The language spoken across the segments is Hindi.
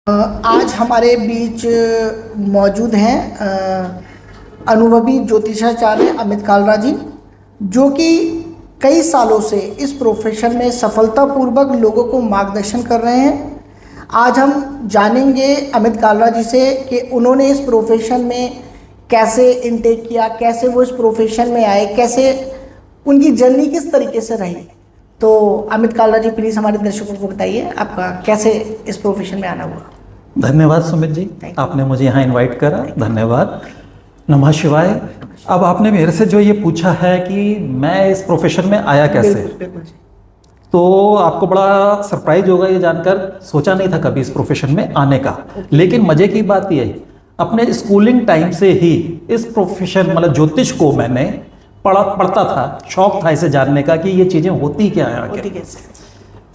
आज हमारे बीच मौजूद हैं अनुभवी ज्योतिषाचार्य अमित कालरा जी, जो कि कई सालों से इस प्रोफेशन में सफलतापूर्वक लोगों को मार्गदर्शन कर रहे हैं। आज हम जानेंगे अमित कालरा जी से कि उन्होंने इस प्रोफेशन में कैसे इनटेक किया, कैसे वो इस प्रोफेशन में आए, कैसे उनकी जर्नी किस तरीके से रही। तो अमित कालरा जी, प्लीज़ हमारे दर्शकों को बताइए आपका कैसे इस प्रोफेशन में आना हुआ। धन्यवाद सुमित जी, आपने मुझे यहाँ इनवाइट करा, धन्यवाद। नमः शिवाय। अब आपने मेरे से जो ये पूछा है कि मैं इस प्रोफेशन में आया कैसे, बिल्कुल जी। तो आपको बड़ा सरप्राइज होगा ये जानकर। सोचा नहीं था कभी इस प्रोफेशन में आने का, लेकिन मजे की बात ये अपने स्कूलिंग टाइम से ही इस प्रोफेशन मतलब ज्योतिष को मैंने पढ़ता था। शौक था इसे जानने का कि ये चीज़ें होती क्या हैं, होती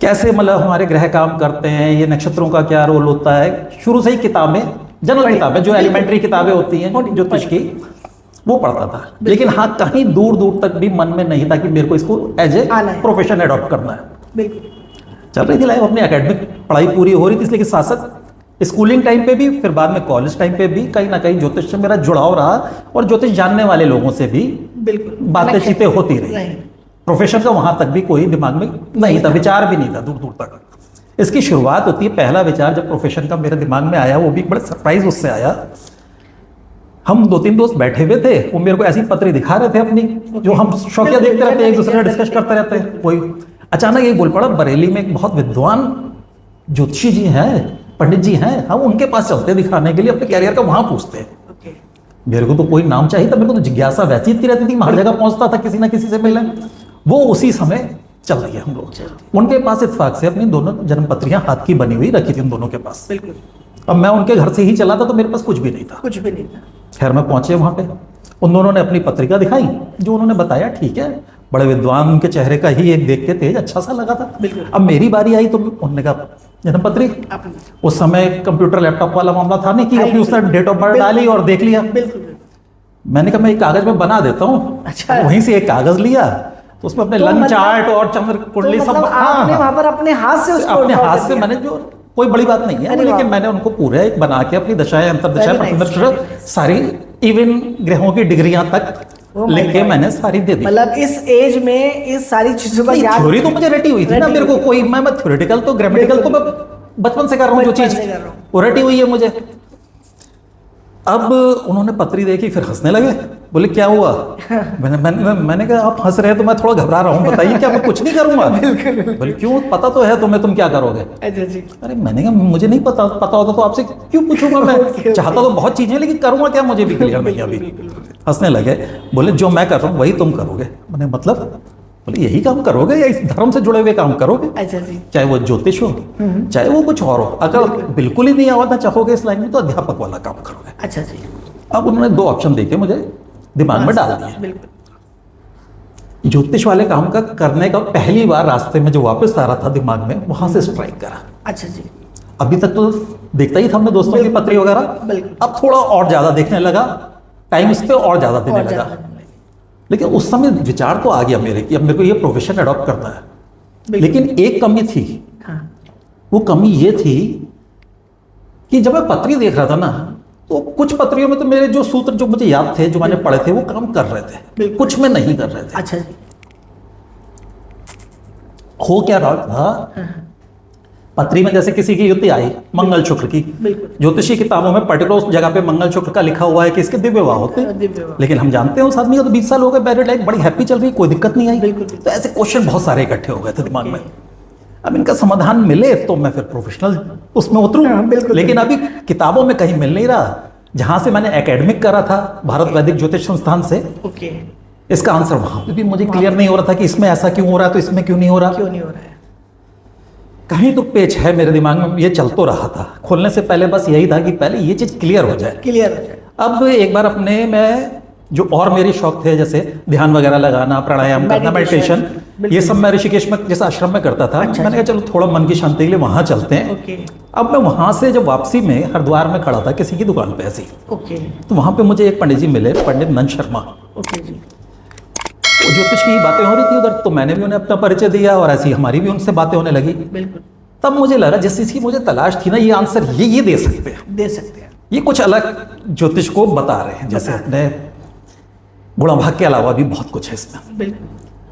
कैसे मतलब हमारे ग्रह काम करते हैं, ये नक्षत्रों का क्या रोल होता है। शुरू से ही किताबें, जनरल किताबें जो एलिमेंट्री किताबें होती हैं ज्योतिष की, वो पढ़ता था। लेकिन हाँ, कहीं दूर दूर तक भी मन में नहीं था कि मेरे को इसको एज ए प्रोफेशन एडॉप्ट करना है। चल रही थी लाइफ, अपनी एकेडमिक पढ़ाई पूरी हो रही थी, इसलिए साथ साथ स्कूलिंग टाइम पे भी, फिर बाद में कॉलेज टाइम पे भी कहीं ना कहीं ज्योतिष से मेरा जुड़ाव रहा और ज्योतिष जानने वाले लोगों से भी बातें चीतें होती रही। प्रोफेशन का वहां तक भी कोई दिमाग में नहीं था, विचार भी नहीं था दूर दूर तक। इसकी शुरुआत होती है, पहला विचार जब प्रोफेशन का मेरे दिमाग में आया, वो भी बड़े सरप्राइज उससे आया। हम 2-3 दोस्त बैठे हुए थे, वो मेरे को ऐसी पत्री दिखा रहे थे अपनी, जो हम शौकिया देखते रहते हैं, एक दूसरे का डिस्कस करते रहते हैं। कोई अचानक एक बोल पड़ा, बरेली में एक बहुत विद्वान ज्योतिषी जी हैं, पंडित जी हैं, हम उनके पास चलते हैं दिखाने के लिए, अपने कैरियर का वहां पूछते हैं। मेरे को तो कोई नाम चाहिए था, मेरे को तो जिज्ञासा वैसी इतनी रहती थी, हर जगह पहुंचता था किसी ना किसी से मिलने। वो उसी समय चल रही है हम लोग। उनके पास इत्तेफाक से अपनी दोनों जन्म पत्रियां हाथ की बनी हुई रखी थी उन दोनों के पास। अब मैं उनके घर से ही चला था, तो मेरे पास कुछ भी नहीं था। खैर मैं पहुंचे वहां पे, उन दोनों ने अपनी पत्रिका दिखाई, जो उन्होंने बताया ठीक है, बड़े विद्वान, उनके चेहरे का ही एक देख के तेज अच्छा सा लगा था। अब मेरी बारी आई तो उन्होंने कहा जन्मपत्री। उस समय कंप्यूटर लैपटॉप वाला मामला था नहीं कि अपनी उसने डेट ऑफ बर्थ डाली और देख लिया। मैंने कहा मैं एक कागज में बना देता हूँ। अच्छा। वहीं से एक कागज लिया, तो उसमें अपने लग्न चार्ट और चंद्र कुंडली सब आपने वहां पर अपने हाथ से मैंने, जो कोई बड़ी बात नहीं है, लेकिन मैंने उनको पूरा एक बना के अपनी दशाएं, अंतर्दशाएं, सारी इवन ग्रहों की डिग्रियां तक लिख के मैंने सारी दे दी। मतलब इस एज में इस सारी चीजों का थ्योरी तो मुझे रटी हुई थी ना, मेरे को कोई मैं थ्योरेटिकल तो ग्रामेटिकल तो मैं बचपन से कर रहा हूँ, जो चीज वो रटी हुई है मुझे। अब उन्होंने पत्री देखी, फिर हंसने लगे, बोले क्या हुआ? मैंने कहा आप हंस रहे हैं तो मैं थोड़ा घबरा रहा हूँ, बताइए क्या मैं कुछ नहीं करूंगा? बोले क्यों, पता तो है तुम्हें, तुम क्या करोगे? अरे मैंने कहा मुझे नहीं पता होता तो आपसे क्यों पूछूंगा, मैं चाहता तो बहुत चीजें, लेकिन करूंगा क्या मुझे भी क्लियर नहीं अभी। हंसने लगे, बोले जो मैं कर रहा हूँ वही तुम करोगे। मैंने मतलब, बोले यही काम करोगे या इस धर्म से जुड़े हुए काम करोगे? अच्छा जी। चाहे वो ज्योतिष हो, चाहे वो कुछ और हो, अगर बिल्कुल ही नहीं आवड़ना चाहोगे इस लाइन में तो अध्यापक वाला काम करोगे। अच्छा जी। अब उन्होंने 2 ऑप्शन देके मुझे दिमाग में डाल दिया। ज्योतिष वाले काम का करने का पहली बार रास्ते में जो वापस आ रहा था दिमाग में, वहां से स्ट्राइक करा। अच्छा जी। अभी तक तो देखता ही था हमने दोस्तों की पत्री वगैरह, अब थोड़ा और ज्यादा देखने लगा, टाइम इस पे और ज्यादा देने लगा। लेकिन उस समय विचार तो आ गया मेरे कि अब मेरे को ये प्रोफेशन अडॉप्ट करना है। लेकिन एक कमी थी। वो कमी ये थी कि जब मैं पत्री देख रहा था ना, तो कुछ पत्रियों में तो मेरे जो सूत्र जो मुझे याद थे, जो मैंने पढ़े थे, वो काम कर रहे थे, कुछ में नहीं कर रहे थे। अच्छा जी। हो क्या रहा था, पत्री में जैसे किसी की युति आई मंगल शुक्र की, ज्योतिषी किताबों में पर्टिकुलर उस जगह पे मंगल शुक्र का लिखा हुआ है कि इसके दिव्य विवाह होते हैं। लेकिन हम जानते हैं उस आदमी का तो 20 साल हो गए, मैरिड लाइफ बड़ी हैप्पी चल रही, कोई दिक्कत नहीं आई। तो ऐसे क्वेश्चन बहुत सारे इकट्ठे हो गए थे दिमाग में। अब इनका समाधान मिले तो मैं फिर प्रोफेशनल उसमें उतरूं, लेकिन अभी किताबों में कहीं मिल नहीं रहा। जहां से मैंने एकेडमिक करा था, भारत वैदिक ज्योतिष संस्थान से, इसका आंसर वहां पे भी मुझे क्लियर नहीं हो रहा था कि इसमें ऐसा क्यों हो रहा है, तो इसमें क्यों नहीं हो रहा। कहीं तो पेच है मेरे दिमाग में, ये चल तो रहा था। खोलने से पहले बस यही था कि पहले ये चीज क्लियर हो जाए। अब एक बार अपने में जो और मेरे शौक थे, जैसे ध्यान वगैरह लगाना, प्राणायाम करना, मेडिटेशन, ये सब मैं ऋषिकेश में जिस आश्रम में करता था। मैंने कहा चलो थोड़ा मन की शांति के लिए वहां चलते हैं। अब मैं वहां से जब वापसी में हरिद्वार में खड़ा था किसी की दुकान पे ऐसी, तो वहां पे मुझे एक पंडित जी मिले, पंडित नंद शर्मा। ज्योतिष की बातें हो रही थी उधर, तो मैंने भी उन्हें अपना परिचय दिया और ऐसी हमारी भी उनसे बातें होने लगी। तब मुझे लगा जिस चीज़ की मुझे तलाश थी ना, ये आंसर ये दे सकते हैं, दे सकते हैं। ये कुछ अलग ज्योतिष को बता रहे हैं, जैसे अपने गुणा भाग के अलावा भी बहुत कुछ है इसमें। बिल्कुल।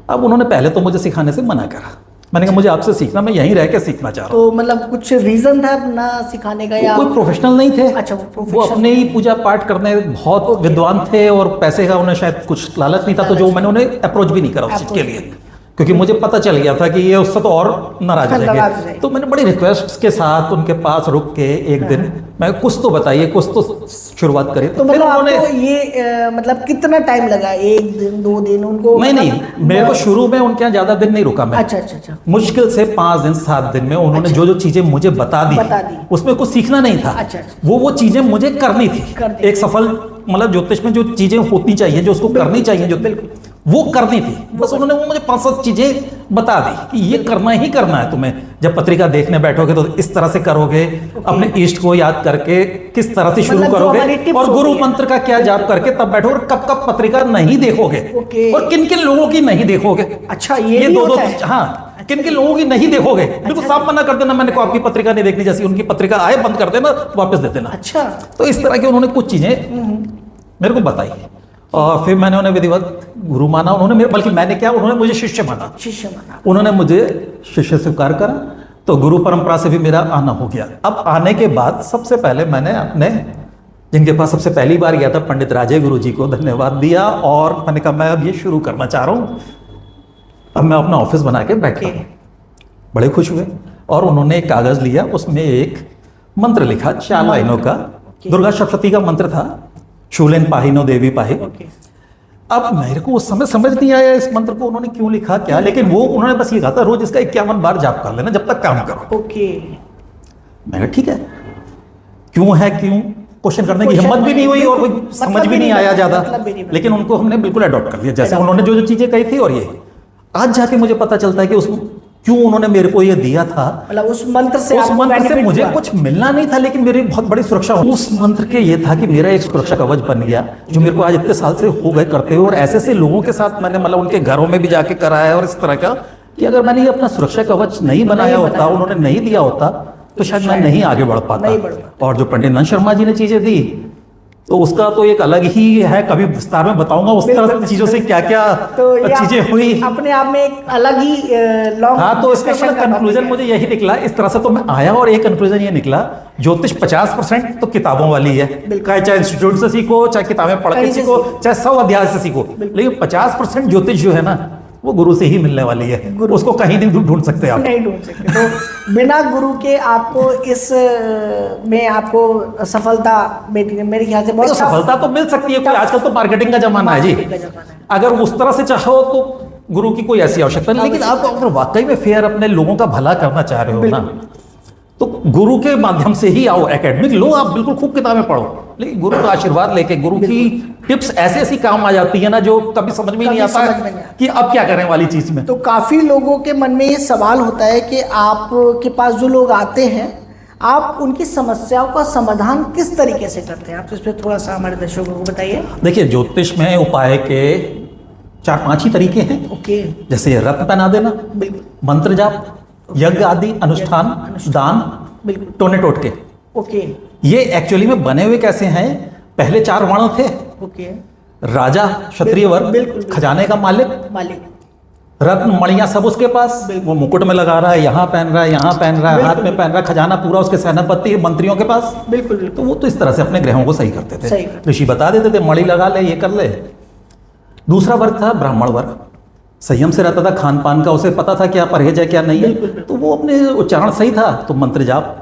अब उन्होंने पहले तो मुझे सिखाने से मना करा। मैंने कहा मुझे आपसे सीखना, मैं यहीं रह के सीखना चाह रहा हूँ। तो मतलब कुछ रीजन था ना सिखाने का, या कोई प्रोफेशनल नहीं थे। अच्छा, वो वो प्रोफेशनल अपने ही पूजा पाठ करने बहुत विद्वान थे, और पैसे का उन्हें शायद कुछ लालच नहीं था, तो जो मैंने उन्हें अप्रोच भी नहीं करा उस चीज़ के लिए, क्योंकि मुझे पता चल गया था कि ये उससे तो और नाराज हो जाएंगे। तो मैंने बड़ी रिक्वेस्ट के साथ उनके पास रुक के एक दिन मैं कुछ तो बताइए, कुछ तो शुरुआत करें। तो मतलब आपको ये मतलब कितना टाइम लगा, 1 दिन 2 दिन उनको? नहीं, मेरे को शुरू में उनके यहाँ ज्यादा दिन नहीं रुका मैं। अच्छा। मुश्किल से 5 दिन 7 दिन में उन्होंने जो चीजें मुझे बता दी उसमें कुछ सीखना नहीं था। अच्छा। वो चीजें मुझे करनी थी। एक सफल मतलब ज्योतिष में जो चीजें होती चाहिए, जो उसको करनी चाहिए, जो वो करनी थी, बस उन्होंने वो मुझे 5-7 चीजें बता दी कि ये करना ही करना है तुम्हें। जब पत्रिका देखने बैठोगे तो इस तरह से करोगे, अपने इष्ट को याद करके किस तरह से शुरू करोगे, और गुरु मंत्र का क्या जाप करके तब बैठोगे, और कब कब पत्रिका नहीं देखोगे, और किन किन लोगों की नहीं देखोगे। अच्छा, ये दो हाँ, किन किन लोगों की नहीं देखोगे, बिल्कुल साफ मना कर देना, मैंने को आपकी पत्रिका नहीं देखनी, जैसी उनकी पत्रिका आए बंद कर देना, वापस दे देना। अच्छा। तो इस तरह की उन्होंने कुछ चीजें मेरे को बताई, और फिर मैंने उन्हें विधिवत गुरु माना। उन्होंने बल्कि मैंने क्या, उन्होंने मुझे शिष्य माना। उन्होंने मुझे शिष्य स्वीकार करा, तो गुरु परंपरा से भी मेरा आना हो गया। अब आने के बाद सबसे पहले मैंने अपने जिनके पास सबसे पहली बार गया था, पंडित राजे गुरु जी को धन्यवाद दिया, और मैंने कहा मैं अब ये शुरू करना चाह रहा हूँ, अब मैं अपना ऑफिस बना के बैठा हूँ। बड़े खुश हुए, और उन्होंने एक कागज लिया, उसमें एक मंत्र लिखा 4 लाइनों का, दुर्गा सप्तशती का मंत्र था, शूलेन पाहिनो देवी पाहि। अब मेरे को उस समय समझ नहीं आया इस मंत्र को उन्होंने क्यों लिखा क्या, लेकिन वो उन्होंने बस ये कहा था रोज इसका 51 बार जाप कर लेना जब तक काम करो। मैंने ठीक है, क्यों है क्यों क्वेश्चन करने की हिम्मत भी नहीं हुई, और कोई समझ भी नहीं आया ज्यादा, लेकिन उनको हमने बिल्कुल अडॉप्ट कर लिया, जैसे उन्होंने जो चीजें कही थी। और ये आज जाके मुझे पता चलता है कि उस क्यों उन्होंने मेरे को ये दिया था। मतलब उस मंत्र से मुझे कुछ मिलना नहीं था, लेकिन मेरी बहुत बड़ी सुरक्षा उस मंत्र के ये था कि मेरा एक सुरक्षा कवच बन गया, जो मेरे को आज इतने साल से हो गए करते हुए। और ऐसे लोगों के साथ मैंने मतलब उनके घरों में भी जाके कराया है, और इस तरह का कि अगर मैंने ये अपना सुरक्षा कवच नहीं बनाया होता, उन्होंने नहीं दिया होता, तो शायद मैं नहीं आगे बढ़ पाता। और जो पंडित नंद शर्मा जी ने चीजें दी, तो उसका तो एक अलग ही है, कभी विस्तार में बताऊंगा उस तरह की चीजों से क्या क्या चीजें हुई, अपने आप में एक अलग ही लॉन्ग। हाँ, तो इसमें कंक्लूजन मुझे यही निकला। इस तरह से तो मैं आया, और एक कंक्लूजन ये निकला, ज्योतिष 50% तो किताबों वाली है, चाहे इंस्टीट्यूट से सीखो, चाहे किताबें पढ़ के सीखो, चाहे 100 अध्याय से सीखो, लेकिन 50% ज्योतिष जो है ना, वो गुरु से ही मिलने वाली है। उसको कहीं नहीं ढूंढ सकते आप, नहीं ढूंढ सकते। तो बिना गुरु के आपको इस में आपको सफलता मेरे ख्याल से बहुत तो सफलता तो मिल सकती है। कोई आजकल तो मार्केटिंग का जमाना है जी, अगर उस तरह से चाहो तो गुरु की कोई ऐसी आवश्यकता नहीं। लेकिन आप अगर वाकई में फेयर अपने लोगों का भला करना चाह रहे हो ना, तो गुरु के माध्यम से ही आओ। एकेडमिक लो, आप बिल्कुल खूब किताबें पढ़ो, लेकिन गुरु का आशीर्वाद लेके, गुरु की टिप्स ऐसी काम आ जाती है ना, जो कभी समझ में नहीं आता कि अब क्या करें वाली चीज में। तो काफी लोगों के मन में ये सवाल होता है कि आपके पास जो लोग आते हैं, आप उनकी समस्याओं का समाधान किस तरीके से करते हैं? आप इस पर थोड़ा सा हमारे दर्शकों को बताइए। देखिए, ज्योतिष में उपाय के 4-5 ही तरीके हैं। जैसे रत्न पहना देना, मंत्र जाप, यज्ञ आदि अनुष्ठान, दान, टोने टोटके। ये एक्चुअली में बने हुए कैसे हैं? पहले 4 वर्ण थे। राजा, क्षत्रिय वर्ग, खजाने का मालिक, रत्न मणियां सब उसके पास, वो मुकुट में लगा रहा है, यहाँ पहन रहा है, यहाँ पहन रहा है, हाथ में पहन रहा है, खजाना पूरा उसके सेनापति मंत्रियों के पास। बिल्कुल। तो वो तो इस तरह से अपने ग्रहों को सही करते थे। ऋषि बता देते थे, मणि लगा ले, ये कर ले। दूसरा वर्ग था ब्राह्मण वर्ग, संयम से रहता था खान पान का, उसे पता था क्या परहेज है क्या नहीं है, तो वो अपने उच्चारण सही था, तो मंत्र जाप,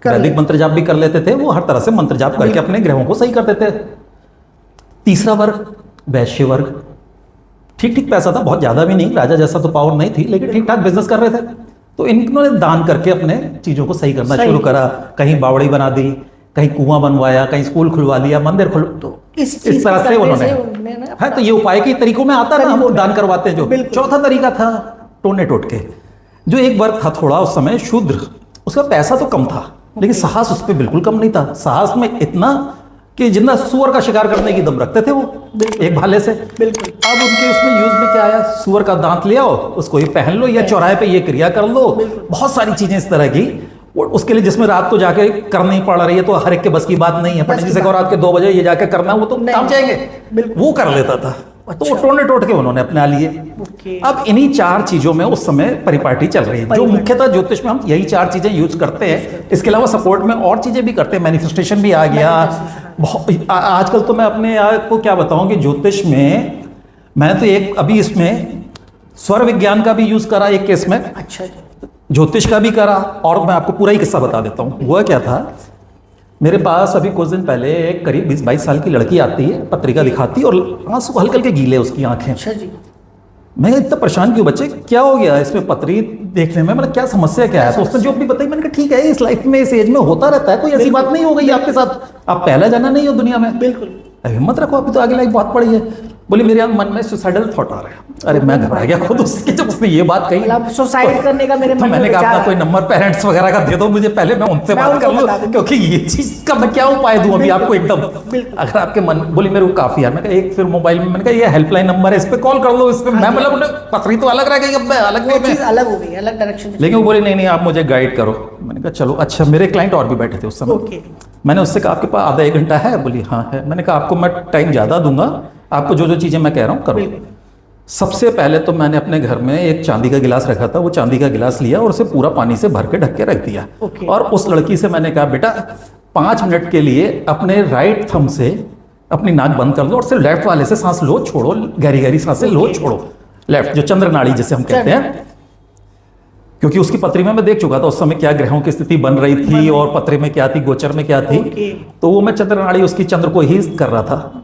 वैदिक मंत्र जाप भी कर लेते थे। वो हर तरह से मंत्र जाप करके अपने ग्रहों को सही करते थे। तीसरा वर्ग वैश्य वर्ग, ठीक पैसा था, बहुत ज्यादा भी नहीं, राजा जैसा तो पावर नहीं थी, लेकिन ठीक ठाक बिजनेस कर रहे थे। तो इन्होंने दान करके अपने चीजों को सही करना शुरू करा। कहीं बावड़ी बना दी, कहीं कुआं बनवाया, कहीं स्कूल खुलवा लिया, मंदिर खुल, तो इस तरह से उन्होंने है। तो ये उपाय के तरीकों में आता ना, हम दान करवाते हैं जो। चौथा तरीका था टोने टोटके, जो एक वर्ग था थोड़ा उस समय शूद्र, उसका पैसा तो कम था, लेकिन साहस उस पर बिल्कुल कम नहीं था। साहस में इतना कि जितना सुअर का शिकार करने की दम रखते थे वो एक भाले से। बिल्कुल। अब उनके उसमें यूज में क्या आया, सुअर का दांत ले आओ, उसको ये पहन लो, या चौराहे पे ये क्रिया कर लो, बहुत सारी चीजें इस तरह की। उसके लिए जिसमें रात को जाके करनी पड़ रही है, तो हर एक के बस की बात नहीं है। पंडित जी से कहो रात के 2 बजे ये जाके करना, वो तो काम जाएंगे, वो कर लेता था। तो वो टोट के उन्होंने अपना लिए। अब इन्हीं 4 चीजों में उस समय परिपाटी चल रही है, जो मुख्यतः ज्योतिष में हम यही 4 चीजें यूज करते हैं। इसके अलावा सपोर्ट में और चीजें भी करते हैं, मैनिफेस्टेशन भी आ गया। आजकल तो मैं अपने आपको क्या बताऊं कि ज्योतिष में मैं तो एक अभी इसमें स्वर विज्ञान का भी यूज करा एक केस में, अच्छा, ज्योतिष का भी करा। और मैं आपको पूरा ही किस्सा बता देता हूँ। हुआ क्या था, मेरे पास अभी कुछ दिन पहले एक करीब 20-22 साल की लड़की आती है, पत्रिका दिखाती है और आंसू हल्के हल्के गीले उसकी आंखें। अच्छा जी। मैं इतना परेशान क्यों, बच्चे क्या हो गया इसमें पत्री देखने में, मतलब क्या समस्या क्या है? तो उसने जो अपनी बताई, मैंने कहा ठीक है, इस लाइफ में इस एज में होता रहता है, कोई ऐसी बात नहीं हो गई आपके साथ, आप पहला जाना नहीं हो दुनिया में, बिल्कुल हिम्मत रखो, अभी तो आगे लाइफ बहुत पड़ी है। बोली मेरे मन में सुसाइडल थॉट आ रहा है। अरे मैं घबरा गया खुद उसके, जब उसने ये बात कही, मतलब सुसाइड करने का मेरे मन तो में मैंने कहा विचार अपना कोई नंबर पेरेंट्स वगैरह का दे दो मुझे, पहले मैं उनसे बात कर लूं, क्योंकि ये चीज का मैं क्या उपाय दूं अभी आपको एकदम, अगर आपके मन। बोली मेरे को काफी यार। मैं कहा एक फिर मोबाइल में मैंने कहा ये हेल्पलाइन नंबर है, इस पे कॉल कर लो, इस पे मैं मतलब पत्री तो अलग रह गई, अब मैं अलग अलग हो गई, अलग डायरेक्शन। लेकिन वो बोले नहीं आप मुझे गाइड करो। मैंने कहा चलो अच्छा। मेरे क्लाइंट और भी बैठे थे उस समय। मैंने उससे कहा आपके पास आधा 1 घंटा है? बोली हाँ है। मैंने कहा आपको मैं टाइम ज़्यादा दूंगा, आपको जो जो चीज़ें मैं कह रहा हूँ करो। सबसे पहले तो मैंने अपने घर में एक चांदी का गिलास रखा था, वो चांदी का गिलास लिया और उसे पूरा पानी से भर के ढक के रख दिया। और उस लड़की से मैंने कहा बेटा 5 मिनट के लिए अपने राइट थंब से अपनी नाक बंद कर लो और सिर्फ लेफ्ट वाले से सांस लो छोड़ो, गहरी गहरी सांसें लो छोड़ो, लेफ्ट जो चंद्र नाड़ी जिसे हम कहते हैं। क्योंकि उसकी पत्री में मैं देख चुका था उस समय क्या ग्रहों की स्थिति बन रही थी और पत्री में क्या थी, गोचर में क्या थी। तो वो मैं चंद्र नाड़ी उसकी चंद्र को ही कर रहा था।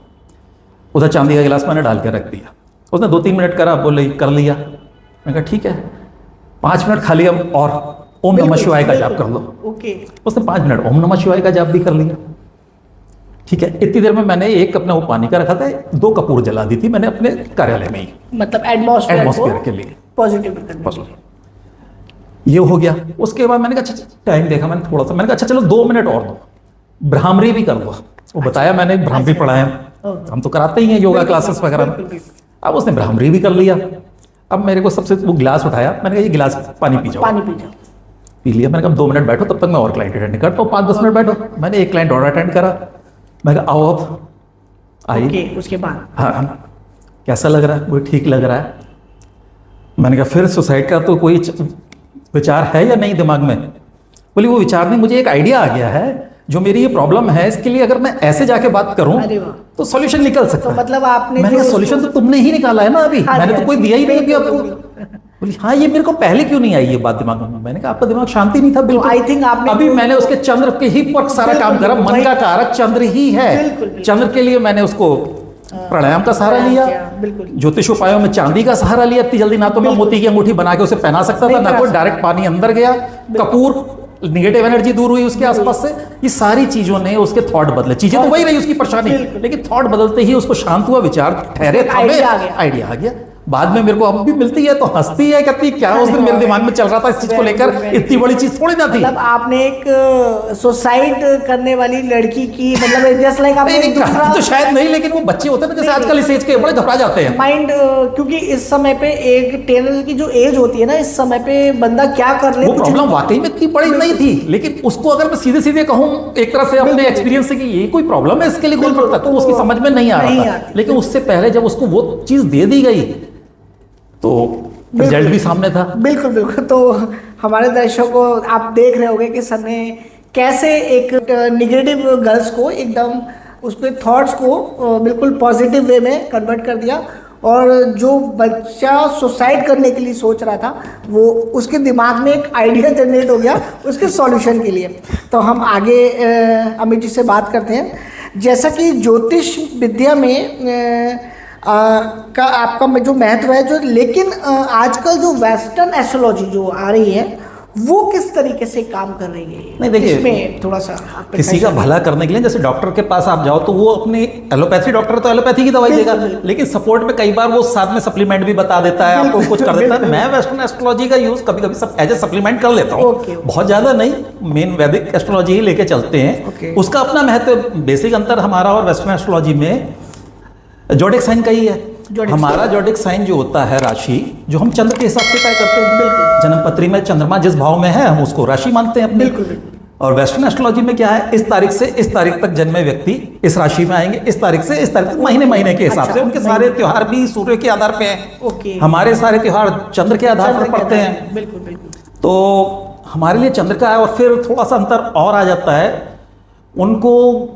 उधर चांदी का गिलास मैंने डाल के रख दिया। उसने 2-3 मिनट करा, बोले कर लिया। मैंने कहा ठीक है। 5 मिनट खाली अब और ओम नमः शिवाय का जाप कर लो। उसने 5 मिनट ओम नमः शिवाय का जाप भी कर लिया। ठीक है। इतनी देर में मैंने एक अपना वो पानी का रखा था, 2 कपूर जला दी थी मैंने अपने कार्यालय में ही, मतलब एटमॉस्फेयर के लिए पॉजिटिव। ये हो गया। उसके बाद मैंने कहा अच्छा टाइम देखा मैंने थोड़ा सा, मैंने कहा अच्छा चलो 2 मिनट और दो, भ्रामरी भी कर दो। वो बताया मैंने भ्रामरी पढ़ा है, हम तो कराते ही हैं योगा क्लासेस वगैरह में। अब उसने भ्रामरी भी कर लिया। अब मेरे को सबसे वो गिलास उठाया, मैंने कहा ये गिलास पानी पी जाओ। पी लिया। मैंने कहा 2 मिनट बैठो, तब तक मैं और क्लाइंट अटेंड करता हूँ, 5-10 मिनट बैठो। मैंने एक क्लाइंट और अटेंड करा। मैं कहा आओ अब आई। उसके बाद हाँ कैसा लग रहा है? वो ठीक लग रहा है। मैंने कहा फिर सुसाइड का तो कोई विचार है या नहीं दिमाग में? बोली वो विचार नहीं, मुझे एक आइडिया आ गया है, जो मेरी ये प्रॉब्लम है इसके लिए अगर मैं ऐसे जाके बात करूं तो सॉल्यूशन निकल सकता है। मतलब आपने मैंने कहा सॉल्यूशन तो तुमने ही निकाला है ना अभी, मैंने तो कोई दिया ही नहीं अभी आपको। बोली हाँ ये मेरे को पहले क्यों नहीं आई ये बात दिमाग में? मैंने कहा आपका दिमाग शांति नहीं था बिल्कुल। आई थिंक आपने अभी मैंने उसके चंद्र के ही पर सारा काम करा। मन का कारक चंद्र ही है। चंद्र के लिए मैंने उसको प्राणायाम का सहारा लिया, ज्योतिष उपायों में चांदी का सहारा लिया। इतनी जल्दी ना तो मैं मोती की अंगूठी बना के उसे पहना सकता था, ना कोई डायरेक्ट पानी अंदर गया, कपूर निगेटिव एनर्जी दूर हुई उसके आसपास से। ये सारी चीजों ने उसके थॉट बदले। चीजें तो वही रही उसकी परेशानी, लेकिन थॉट बदलते ही उसको शांत हुआ, विचार ठहरे, आइडिया आ गया। बाद में मेरे को अब भी मिलती है तो हंसती है, कहती है क्या उस दिन मेरे दिमाग में चल रहा था इस चीज को लेकर, इतनी बड़ी चीज थोड़ी ना थी। मतलब आपने एक सुसाइड करने वाली लड़की की मतलब जस्ट लाइक आपने तो शायद नहीं, लेकिन वो बच्चे होते हैं ना जैसे आजकल इस एज के बड़े घबरा जाते हैं माइंड, क्योंकि इस समय पे एक टेनर की जो एज होती है ना, इस समय पे बंदा क्या कर ले, वो प्रॉब्लम वाकई में इतनी बड़ी नहीं थी। लेकिन उसको अगर मैं सीधे सीधे कहूं एक तरह से अपने एक्सपीरियंस से कि ये कोई प्रॉब्लम है इसके लिए खोल पड़ता, तो उसकी समझ में नहीं आ रहा था। लेकिन उससे पहले जब उसको वो चीज दे दी गई तो रिजल्ट भी सामने था। बिल्कुल बिल्कुल। तो हमारे दर्शकों को आप देख रहे होंगे कि सर ने कैसे एक निगेटिव गर्ल्स को एकदम उसके थॉट्स को बिल्कुल पॉजिटिव वे में कन्वर्ट कर दिया, और जो बच्चा सुसाइड करने के लिए सोच रहा था वो उसके दिमाग में एक आइडिया जनरेट हो गया उसके सॉल्यूशन के लिए। तो हम आगे अमित जी से बात करते हैं। जैसा कि ज्योतिष विद्या में का आपका जो महत्व है, जो लेकिन आजकल जो वेस्टर्न एस्ट्रोलॉजी जो आ रही है वो किस तरीके से काम कर रही है? नहीं, देखिए, इसमें थोड़ा सा आप किसी का भला करने के लिए जैसे डॉक्टर के पास आप जाओ तो वो अपनी एलोपैथी डॉक्टर तो एलोपैथी की दवाई देगा, लेकिन सपोर्ट में कई बार वो साथ में सप्लीमेंट भी बता देता है, आपको कुछ कर देता है। मैं वेस्टर्न एस्ट्रोलॉजी का यूज कभी कभी सब एज ए सप्लीमेंट कर लेता हूँ, बहुत ज्यादा नहीं, मेन वैदिक एस्ट्रोलॉजी ही लेके चलते हैं। उसका अपना महत्व, बेसिक अंतर हमारा और वेस्टर्न एस्ट्रोलॉजी में जोडिक साइन का ही है। हमारा जोडिक साइन जो होता है राशि, जो हम चंद्र के हिसाब से तय करते हैं, जन्मपत्री में चंद्रमा जिस भाव में है हम उसको राशि मानते हैं अपनी। और वेस्टर्न एस्ट्रोलॉजी में क्या है, इस तारीख से इस तारीख तक जन्मे व्यक्ति इस राशि में आएंगे, इस तारीख से इस तारीख तक, महीने महीने के हिसाब से। उनके सारे त्योहार भी सूर्य के आधार पे हैं, हमारे सारे त्योहार चंद्र के आधार पर पड़ते हैं। बिल्कुल बिल्कुल। तो हमारे लिए चंद्र का है, और फिर थोड़ा सा अंतर और आ जाता है, उनको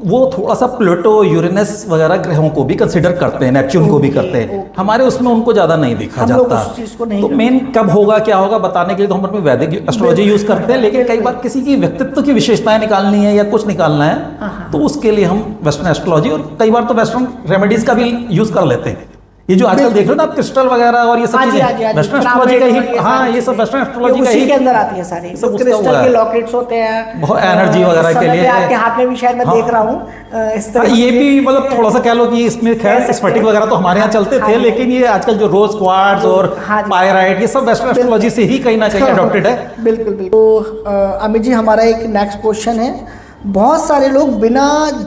वो थोड़ा सा प्लूटो, यूरेनस वगैरह ग्रहों को भी कंसिडर करते हैं, नेपच्यून को भी करते हैं। हमारे उसमें उनको ज्यादा नहीं देखा जाता। तो मेन कब होगा क्या होगा बताने के लिए तो हम अपनी वैदिक एस्ट्रोलॉजी यूज करते हैं, लेकिन कई बार किसी की व्यक्तित्व की विशेषताएं निकालनी है या कुछ निकालना है तो उसके लिए हम वेस्टर्न एस्ट्रोलॉजी और कई बार तो वेस्टर्न रेमेडीज का भी यूज कर लेते हैं। ये जो आजकल देख रहे हो ना आप, क्रिस्टल वगैरह और ये सब चीजें वेस्टर्न एस्ट्रोलॉजी का ही, हाँ ये सब वेस्टर्न एस्ट्रोलॉजी का ही के अंदर आती है सारी। सब क्रिस्टल के लॉकेट्स होते हैं, बहुत एनर्जी वगैरह के लिए। आपके हाथ में भी शायद मैं देख रहा हूँ इस तरह। ये भी मतलब थोड़ा सा कह लो कि इसमें खैर स्फटिक वगैरह तो हमारे यहाँ चलते थे, लेकिन ये आजकल जो रोज क्वार्ट्ज और पायराइट ये सब वेस्टर्न एस्ट्रोलॉजी से ही कहीं ना कहीं अडॉप्टेड है। बिल्कुल बिल्कुल। तो अमित जी, हमारा एक नेक्स्ट क्वेश्चन है, बहुत सारे लोग बिना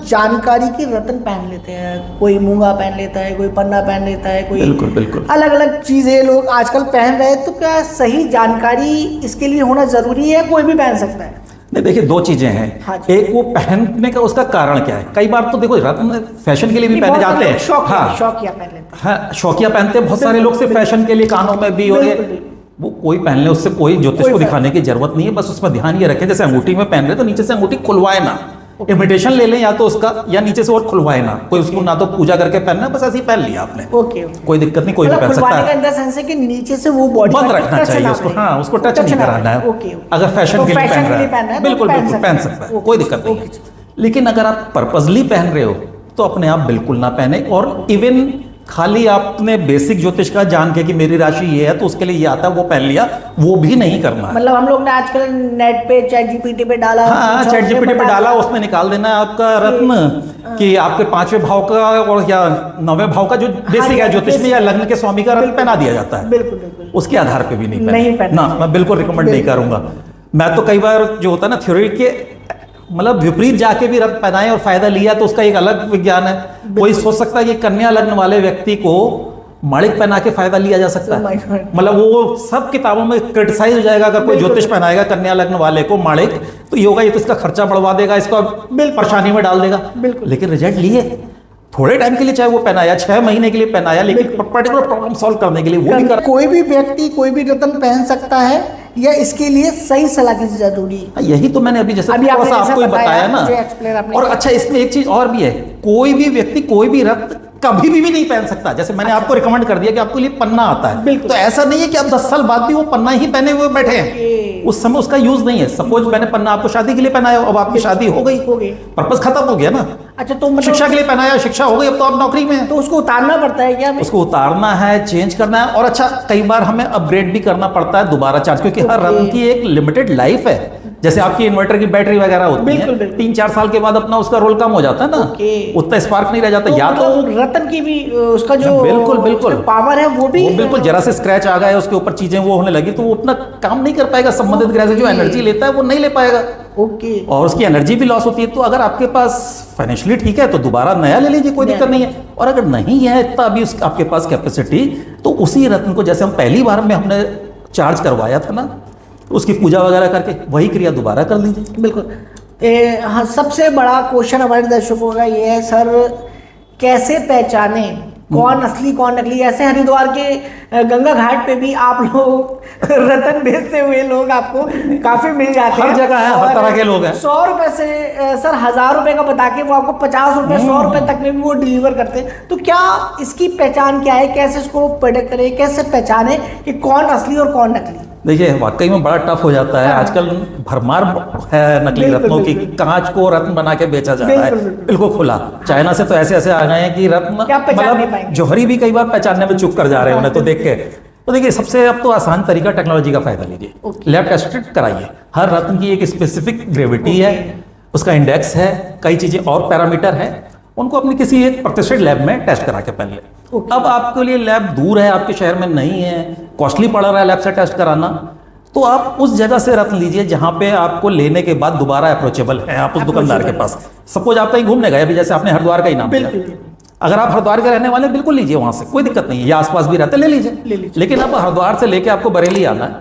जानकारी के रत्न पहन लेते हैं, कोई मूंगा पहन लेता है, कोई पन्ना पहन लेता है, कोई बिल्कुल बिल्कुल अलग अलग चीजें लोग आजकल पहन रहे हैं। तो क्या सही जानकारी इसके लिए होना जरूरी है, कोई भी पहन सकता है? नहीं, देखिए दो चीजें हैं। हाँ, एक वो पहनने का उसका कारण क्या है। कई बार तो देखो रत्न फैशन के लिए भी पहने जाते हैं, शौकिया पहन लेते हैं। हाँ, शौकिया पहनते हैं बहुत सारे लोग, सिर्फ फैशन के लिए, कानों में भी हो गए, वो कोई पहन ले, उससे कोई ज्योतिष को दिखाने की जरूरत नहीं है। बस उसमें ध्यान ये रखें, जैसे अंगूठी में पहन रहे तो नीचे से अंगूठी खुलवाए ना, इमिटेशन ले लें या तो उसका, या नीचे से और खुलवाए ना। कोई उसको ना तो पूजा करके पहनना, बस ऐसे ही पहन लिया आपने, कोई दिक्कत नहीं, कोई भी पहन सकता है। कि नीचे से वो बॉडी बंद रखना चाहिए उसको, हाँ उसको टच नहीं कराना है। अगर फैशन के लिए पहन रहा है बिल्कुल बिल्कुल पहन सकता है, कोई दिक्कत नहीं है। लेकिन अगर आप पर्पजली पहन रहे हो तो अपने आप बिल्कुल ना पहने। और इवन खाली आपने बेसिक ज्योतिष का जान के कि मेरी राशि ये है तो उसके लिए ये आता है वो पहन लिया, वो भी नहीं करना है। मतलब हम लोग ने आजकल नेट पे चैट जीपीटी पे डाला, हाँ चैट जीपीटी पे डाला, उसमें निकाल देना है आपका रत्न कि आपके 5वें भाव का और या 9वें भाव का जो बेसिक है ज्योतिष में, या लग्न के स्वामी का रत्न पहना दिया जाता है। बिल्कुल बिल्कुल। उसके आधार पे भी नहीं पहना ना, मैं बिल्कुल रिकमेंड नहीं करूंगा। मैं तो कई बार जो होता है ना थ्योरी के मतलब विपरीत जाके भी रत्न पहनाए और फायदा लिया तो उसका एक अलग विज्ञान है। कोई सोच सकता है कि कन्या लग्न वाले व्यक्ति को माणिक पहना के फायदा लिया जा सकता है, मतलब वो सब किताबों में क्रिटिसाइज हो जाएगा अगर कोई ज्योतिष पहनाएगा कन्या लग्न वाले को माणिक, तो ये होगा ये तो इसका खर्चा बढ़वा देगा, इसको परेशानी में डाल देगा। लेकिन रिजल्ट लिए थोड़े टाइम के लिए, चाहे वो पहनाया 6 महीने के लिए पहनाया, लेकिन पर्टिकुलर प्रॉब्लम सॉल्व करने के लिए वो भी कर। कोई भी व्यक्ति कोई भी रत्न पहन सकता है या इसके लिए सही सलाह की जरूरी है? यही तो मैंने अभी जैसे थोड़ा सा आपको बताया ना। और अच्छा इसमें एक चीज और भी है, कोई भी व्यक्ति कोई भी रत्न कभी भी नहीं पहन सकता। जैसे मैंने आपको रिकमेंड कर दिया कि आपके लिए पन्ना आता है, तो ऐसा नहीं है कि आप 10 साल बाद भी वो पन्ना ही पहने हुए बैठे हैं, उस समय उसका यूज नहीं है। सपोज मैंने पन्ना आपको शादी के लिए पहनाया, अब आपकी शादी हो गई, पर्पस खत्म हो गया ना। अच्छा, तो मतलब शिक्षा के लिए पहनाया, शिक्षा हो गई, अब तो आप नौकरी में हैं, तो उसको उतारना पड़ता है क्या? उसको उतारना है, चेंज करना है। और अच्छा कई बार हमें अपग्रेड भी करना पड़ता है, दोबारा चार्ज, क्योंकि हर रत्न की एक लिमिटेड लाइफ है। जैसे आपकी इन्वर्टर की बैटरी वगैरह होती है, 3-4 साल के बाद अपना उसका रोल कम हो जाता है ना, उतना स्पार्क नहीं रह जाता। या तो रत्न की भी उसका जो बिल्कुल पावर है वो बिल्कुल जरा से स्क्रैच आ गया उसके ऊपर चीजें वो होने लगी तो वो अपना काम नहीं कर पाएगा, संबंधित ग्रह से जो एनर्जी लेता है वो नहीं ले पाएगा। और उसकी एनर्जी भी लॉस होती है। तो अगर आपके पास फाइनेंशियली ठीक है तो दोबारा नया ले लीजिए, कोई दिक्कत नहीं है। और अगर नहीं है इतना अभी आपके पास कैपेसिटी, तो उसी रत्न को जैसे हम पहली बार में हमने चार्ज करवाया था ना, उसकी पूजा वगैरह करके वही क्रिया दोबारा कर लीजिए। बिल्कुल। हाँ, सबसे बड़ा क्वेश्चन हमारे दर्शकों का ये है सर, कैसे पहचाने कौन असली कौन नकली? ऐसे हरिद्वार के गंगा घाट पे भी आप लोग रतन बेचते हुए लोग आपको काफी मिल जाते हैं, हर जगह है, हर तरह के लोग हैं। 100 रुपए से सर 1000 रुपए का बता के वो आपको 50 रुपए 100 रुपए तक में भी वो डिलीवर करते हैं। तो क्या इसकी पहचान क्या है, कैसे इसको प्रोडक्ट करें, कैसे पहचाने कि कौन असली और कौन नकली? देखिए वाकई में बड़ा टफ हो जाता है। आजकल भरमार है नकली रत्नों की, कांच को रत्न बना के बेचा जा रहा है बिल्कुल खुला। चाइना से तो ऐसे ऐसे आ गए हैं कि रत्न मतलब जौहरी भी कई बार पहचानने में चुप कर जा रहे हैं उन्हें तो देख के। तो देखिए सबसे अब तो आसान तरीका टेक्नोलॉजी का फायदा लीजिए, लैब टेस्टेड कराइए। हर रत्न की एक स्पेसिफिक ग्रेविटी है, उसका इंडेक्स है, कई चीजें और पैरामीटर है, उनको अपनी किसी एक प्रतिष्ठित लैब में टेस्ट करा के पहले। अब आपके लिए लैब दूर है, आपके शहर में नहीं है, कॉस्टली पड़ रहा है लैब से टेस्ट कराना, तो आप उस जगह से रत्न लीजिए जहां पे आपको लेने के बाद दोबारा अप्रोचेबल है आप उस दुकानदार के पास। सपोज आप कहीं घूमने गए, अभी जैसे आपने हरिद्वार का ही नाम लिया, अगर आप हरिद्वार के रहने वाले हैं, बिल्कुल लीजिए, वहां से कोई दिक्कत नहीं है, या आसपास भी रहते ले लीजिए। लेकिन अब हरिद्वार से लेके आपको बरेली आना है,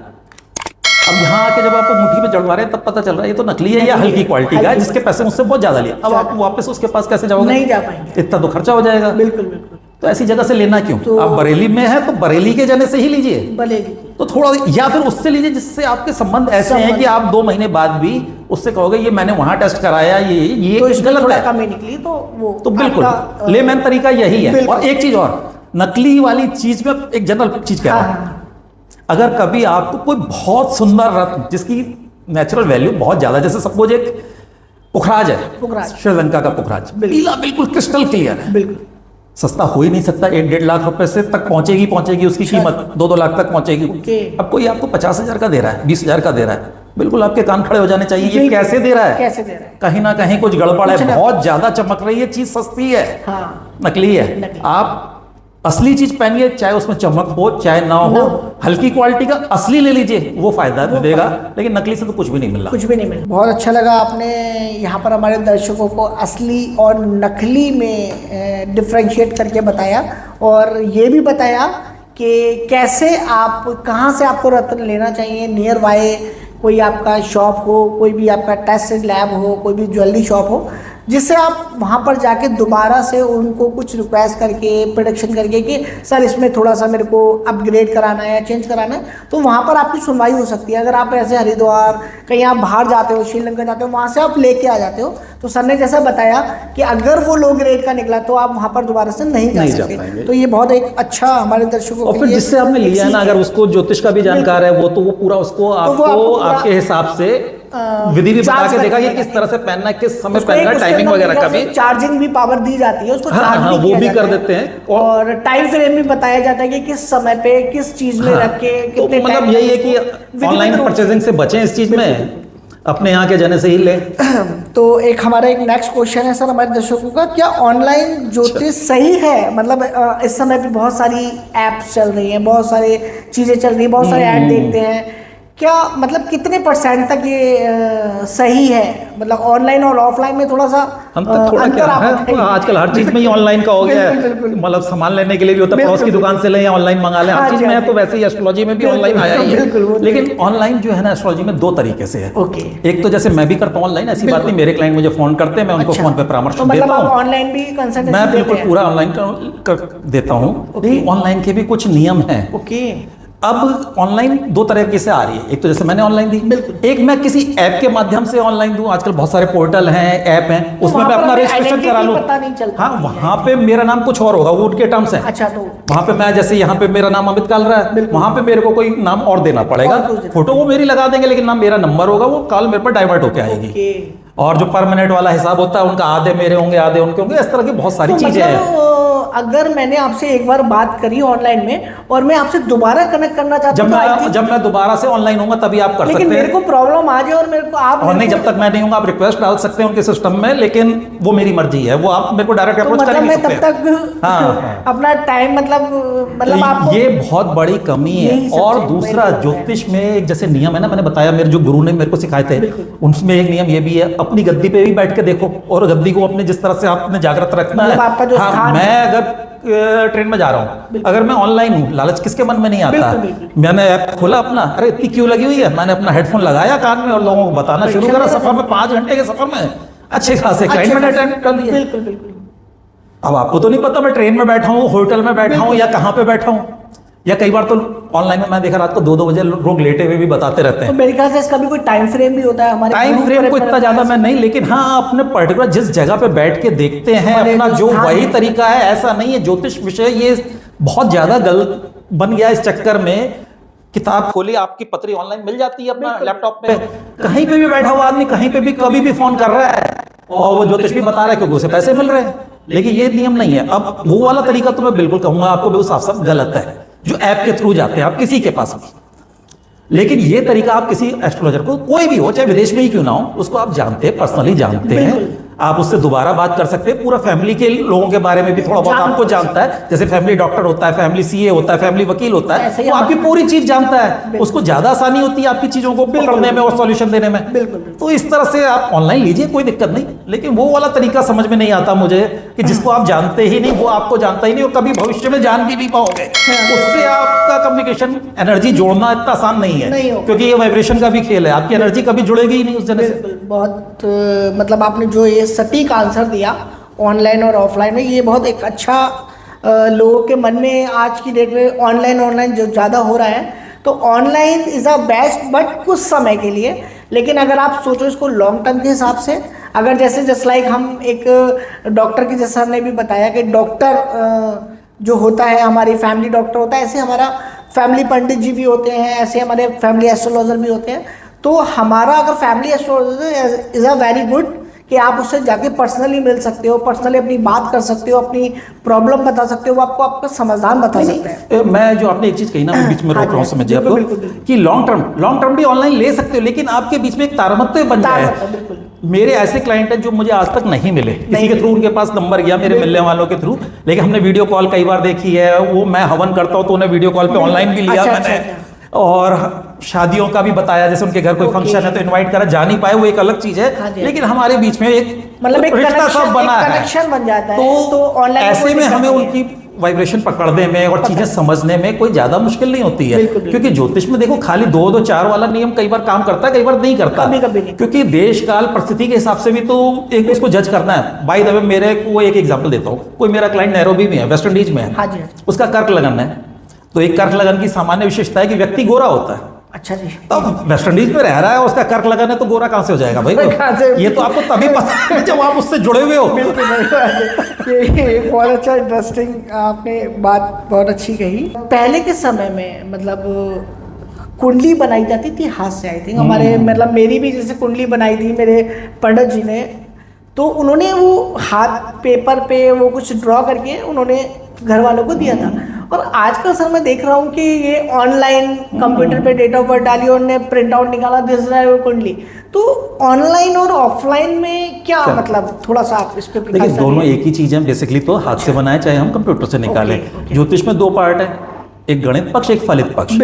अब यहाँ आके जब आप मुट्ठी में चढ़वा रहे हैं तब पता चल रहा है ये तो नकली है या हल्की क्वालिटी का है, जिसके पैसे मुझसे बहुत ज्यादा लिए। अब आप वापस उसके पास कैसे जाओगे? नहीं जा पाएंगे, इतना तो खर्चा हो जाएगा। बिल्कुल बिल्कुल। तो ऐसी जगह से लेना क्यों? तो आप बरेली में है तो बरेली के जने से ही लीजिए, बरेली तो थोड़ा, या फिर उससे लीजिए जिससे आपके संबंध ऐसे हैं कि आप 2 महीने बाद भी उससे कहोगे ये मैंने वहां टेस्ट कराया, ये तो गलत है, कमी निकली तो वो तो बिल्कुल लेमैन तरीका यही है। और एक चीज और, नकली वाली चीज में एक जनरल चीज कह रहा हूं, अगर कभी आपको कोई बहुत सुंदर रत्न जिसकी नेचुरल वैल्यू बहुत ज्यादा, जैसे सपोज एक पुखराज है, श्रीलंका का पुखराज, नीला बिल्कुल क्रिस्टल क्लियर है, बिल्कुल सस्ता हो ही नहीं सकता, 1-1.5 लाख रुपए से तक पहुंचेगी उसकी कीमत, 2-2 लाख तक पहुंचेगी। अब कोई आपको 50,000 का दे रहा है, 20,000 का दे रहा है, बिल्कुल आपके कान खड़े हो जाने चाहिए, ये कैसे दे रहा है, कैसे दे रहा है? कहीं ना कहीं कुछ गड़बड़ है, बहुत ज्यादा चमक रही है, चीज सस्ती है, नकली है। आप असली चीज पहनिए, चाहे उसमें चमक हो चाहे ना हो, हल्की क्वालिटी का असली ले लीजिए, वो फायदा देगा, लेकिन नकली से तो कुछ भी नहीं मिल रहा। कुछ भी नहीं मिल रहा। बहुत अच्छा लगा आपने यहाँ पर हमारे दर्शकों को असली और नकली में डिफ्रेंशिएट करके बताया, और ये भी बताया कि कैसे आप, कहाँ से आपको रत्न लेना चाहिए, नियर बाय कोई आपका शॉप हो, कोई भी आपका टेस्ट लैब हो, कोई भी ज्वेलरी शॉप हो, जिससे आप वहाँ पर जाके दोबारा से उनको कुछ रिक्वेस्ट करके, प्रोडक्शन करके कि सर इसमें थोड़ा सा मेरे को अपग्रेड कराना है या चेंज कराना है, तो वहाँ पर आपकी सुनवाई हो सकती है। अगर आप ऐसे हरिद्वार कहीं आप बाहर जाते हो, श्रीलंका जाते हो, वहाँ से आप लेके आ जाते हो, तो सर ने जैसा बताया कि अगर वो लो ग्रेड का निकला तो आप वहाँ पर दोबारा से नहीं जा सकते। तो ये बहुत एक अच्छा हमारे दर्शकों और फिर जिससे आपने लिया है ना, अगर उसको ज्योतिष का भी जानकार है वो, तो वो पूरा उसको आपको आपके हिसाब से विधि भी बता के देखा कि किस तरह से पहनना है, किस समय पहनना है, टाइमिंग वगैरह का भी, चार्जिंग भी पावर दी जाती है उसको, चार्ज वो भी कर देते हैं, और टाइम फ्रेम भी बताया जाता है कि किस समय पे किस चीज में रख के कितने, मतलब यही है कि ऑनलाइन परचेजिंग से बचें, इस चीज में अपने यहाँ के जने से ही ले। तो एक हमारा एक नेक्स्ट क्वेश्चन है सर हमारे दर्शकों का, क्या ऑनलाइन ज्योतिष सही है? मतलब इस समय पे बहुत सारी ऐप्स चल रही हैं, बहुत सारी चीजें चल रही हैं, बहुत सारे ऐड देखते हैं, क्या मतलब कितने % तक ये सही है? मतलब ऑनलाइन और ऑफलाइन में थोड़ा सा अंतर है। आजकल हर चीज में ही ऑनलाइन का हो गया है, मतलब सामान लेने के लिए भी होता है, पड़ोस की दुकान से ले या ऑनलाइन मंगा लें, हर चीज में है। तो वैसे ही एस्ट्रोलॉजी में भी ऑनलाइन आया ही है, लेकिन ऑनलाइन जो है ना एस्ट्रोलॉजी में 2 तरीके से है। एक तो जैसे मैं भी करता हूँ ऑनलाइन, ऐसी बात नहीं, मेरे क्लाइंट मुझे फोन करते हैं, मैं उनको फोन पे परामर्श देता हूँ, ऑनलाइन भी कंसल्टेंसी मैं बिल्कुल पूरा ऑनलाइन कर देता हूँ। ऑनलाइन के भी कुछ नियम है। अब ऑनलाइन 2 तरीके से आ रही है, एक तो जैसे मैंने ऑनलाइन दी, एक मैं किसी ऐप के माध्यम से ऑनलाइन दूं। आजकल बहुत सारे पोर्टल हैं, ऐप हैं, उसमें मैं अपना रजिस्ट्रेशन करा लूं। हाँ, वहां पे मेरा नाम कुछ और होगा, वो उनके टर्म्स हैं। अच्छा, तो वहां पे मैं जैसे यहाँ पे मेरा नाम अमित कालरा है, वहां पे मेरे को कोई नाम और देना पड़ेगा, फोटो वो मेरी लगा देंगे, लेकिन नाम मेरा नंबर होगा, वो कॉल मेरे पर डाइवर्ट होके आएगी। और जो परमानेंट वाला हिसाब होता है उनका आधे मेरे होंगे, आधे उनके होंगे, इस तरह की बहुत सारी चीजें हैं। अगर मैंने आपसे एक बार बात करी ऑनलाइन में और मैं आपसे दोबारा कनेक्ट करना चाहता हूं, जब मैं दोबारा से ऑनलाइन होऊंगा तभी आप कर सकते हैं। लेकिन मेरे को प्रॉब्लम आ जाए और मेरे को आप, और नहीं, जब तक मैं नहीं हूंगा आप रिक्वेस्ट डाल सकते हैं उनके सिस्टम में, लेकिन वो मेरी मर्जी है, वो आप मेरे को डायरेक्ट अप्रोच कर नहीं सकते। तब तक अपना टाइम मतलब आप, ये बहुत बड़ी कमी है। और दूसरा, ज्योतिष में एक जैसे नियम है ना, मैंने बताया, मेरे जो गुरु ने मेरे को सिखाए थे, उनमें एक नियम ये भी है, अपनी गद्दी पे भी बैठ के देखो, और गद्दी को अपने जिस तरह से आपने जागृत रखना है। हाँ, मैं अगर ट्रेन में जा रहा हूँ, अगर मैं ऑनलाइन हूँ, लालच किसके मन में नहीं आता। मैंने ऐप खोला अपना, अरे इतनी क्यों लगी हुई है, मैंने अपना हेडफोन लगाया कान में और लोगों को बताना शुरू करा। सफर में 5 घंटे के सफर में अच्छे खासे क्लाइंट मैंने अटेंड कर लिए। अब आपको तो नहीं पता मैं ट्रेन में बैठा हूँ, होटल में बैठा हूँ, या कहाँ पे बैठा हूँ, या कई बार तो ऑनलाइन में मैं देखा रात को 2-2 बजे लोग लेटे हुए भी बताते रहते हैं। तो मेरे ख्याल से इसका भी कोई टाइम फ्रेम भी होता है हमारे? टाइम फ्रेम को इतना ज्यादा मैं नहीं, लेकिन हाँ, अपने पर्टिकुलर जिस जगह पे बैठ के देखते हैं अपना जो वही तरीका है, ऐसा नहीं है। ज्योतिष विषय ये बहुत ज्यादा गलत बन गया, इस चक्कर में किताब खोली, आपकी पत्री ऑनलाइन मिल जाती है अपना लैपटॉप पे, कहीं पे भी बैठा हुआ आदमी कहीं पे भी कभी भी फोन कर रहा है और वो ज्योतिष भी बता रहा है, क्योंकि उसे पैसे मिल रहे हैं। लेकिन ये नियम नहीं है। अब वो वाला तरीका तो मैं बिल्कुल कहूंगा आपको, बिल्कुल साफ साफ गलत है। जो ऐप के थ्रू जाते हैं आप किसी के पास भी। लेकिन ये तरीका आप किसी एस्ट्रोलॉजर को, कोई भी हो, चाहे विदेश में ही क्यों ना हो, उसको आप जानते हैं, पर्सनली जानते हैं, आप उससे दोबारा बात कर सकते हैं। पूरा फैमिली के लोगों के बारे में भी थोड़ा बहुत आपको जानता है, जैसे फैमिली डॉक्टर होता है, फैमिली सीए होता है, फैमिली वकील होता है, वो आपकी पूरी चीज जानता है, उसको ज्यादा आसानी होती है आपकी चीजों को पकड़ने में और सॉल्यूशन देने में। तो इस तरह से आप ऑनलाइन लीजिए, कोई दिक्कत नहीं। लेकिन वो वाला तरीका समझ में नहीं आता मुझे कि जिसको आप जानते ही नहीं, वो आपको जानता ही नहीं और कभी भविष्य में जान भी नहीं पाओगे, उससे आपका कम्युनिकेशन एनर्जी जोड़ना इतना आसान नहीं है, क्योंकि ये वाइब्रेशन का भी खेल है, आपकी एनर्जी कभी जुड़ेगी ही नहीं उस जगह से। बहुत मतलब आपने जो ये सटीक आंसर दिया ऑनलाइन और ऑफलाइन में, ये बहुत एक अच्छा लोगों के मन में आज की डेट में ऑनलाइन जो ज़्यादा हो रहा है, तो online is a best but कुछ समय के लिए। लेकिन अगर आप सोचो इसको लॉन्ग टर्म के हिसाब से, अगर जैसे जस्ट लाइक हम एक डॉक्टर की, जैसा हमने भी बताया कि डॉक्टर जो होता है हमारी फैमिली डॉक्टर होता है, ऐसे हमारा फैमिली पंडित जी भी होते हैं, ऐसे हमारे फैमिली एस्ट्रोलॉजर भी होते हैं। तो हमारा अगर family astrologer is a very good कि आप उससे जाके पर्सनली मिल सकते हो, पर्सनली अपनी बात कर सकते हो, अपनी प्रॉब्लम बता सकते हो, वो आपको आपका समाधान बता सकते हैं। मैं जो आपने एक चीज कही ना, मैं बीच में रोक रहा हूँ, समझिए आपको, कि लॉन्ग टर्म भी ऑनलाइन ले सकते हो, लेकिन आपके बीच में एक तारतम्य बन जाए। मेरे ऐसे क्लाइंट हैं जो मुझे आज तक नहीं मिले, किसी के थ्रू उनके पास नंबर गया मेरे मिलने वालों के थ्रू, लेकिन हमने वीडियो कॉल कई बार देखी है, वो मैं हवन करता हूँ तो उन्हें वीडियो कॉल पे ऑनलाइन भी लिया मैंने, और शादियों का भी बताया, जैसे उनके घर कोई फंक्शन है तो इनवाइट करा, जा नहीं पाए वो एक अलग चीज है, लेकिन हमारे बीच में एक मतलब एक रिश्ता सब बना है, कनेक्शन बन जाता है। तो ऐसे में हमें उनकी वाइब्रेशन पकड़ने में और चीजें समझने में कोई ज्यादा मुश्किल नहीं होती है, क्योंकि ज्योतिष में देखो खाली 2-2-4 वाला नियम कई बार काम करता है, कई बार नहीं करता, कभी नहीं। क्योंकि देश काल परिस्थिति के हिसाब से भी तो एक उसको जज करना है। बाय द वे मेरे को एक एग्जांपल देता हूँ, कोई मेरा क्लाइंट नैरोबी में है, वेस्ट इंडीज में है, उसका कर्क लगन है, तो एक कर्क लगन की सामान्य विशेषता है कि व्यक्ति गोरा होता है। अच्छा जी। तो वेस्ट इंडीज में रह रहा है, उसका कर्क लगन है, तो गोरा कहां से हो जाएगा भाई? ये तो आपको तभी पता है जब आप उससे जुड़े हुए हो। बिल्कुल सही बात है, ये बहुत अच्छा इंटरेस्टिंग आपने बात बहुत अच्छी कही। पहले के समय में मतलब कुंडली बनाई जाती थी हाथ से, आई थिंक हमारे मतलब मेरी भी जैसे कुंडली बनाई थी मेरे पंडित जी ने, तो उन्होंने वो हाथ पेपर पे वो कुछ ड्रॉ करके उन्होंने घर वालों को दिया था। और आजकल सर मैं देख रहा हूँ कि ये ऑनलाइन कंप्यूटर पे डेट ऑफ बर्थ डाली, उन्होंने प्रिंट आउट निकाला, दिस रहा है वो कुंडली। तो ऑनलाइन और ऑफलाइन में क्या मतलब, थोड़ा सा आप इस पे देखिए, दोनों एक ही चीज है बेसिकली, तो हाथ से बनाए चाहे हम कंप्यूटर से निकालें। ज्योतिष में 2 पार्ट है, एक गणित पक्ष, एक फलित पक्ष।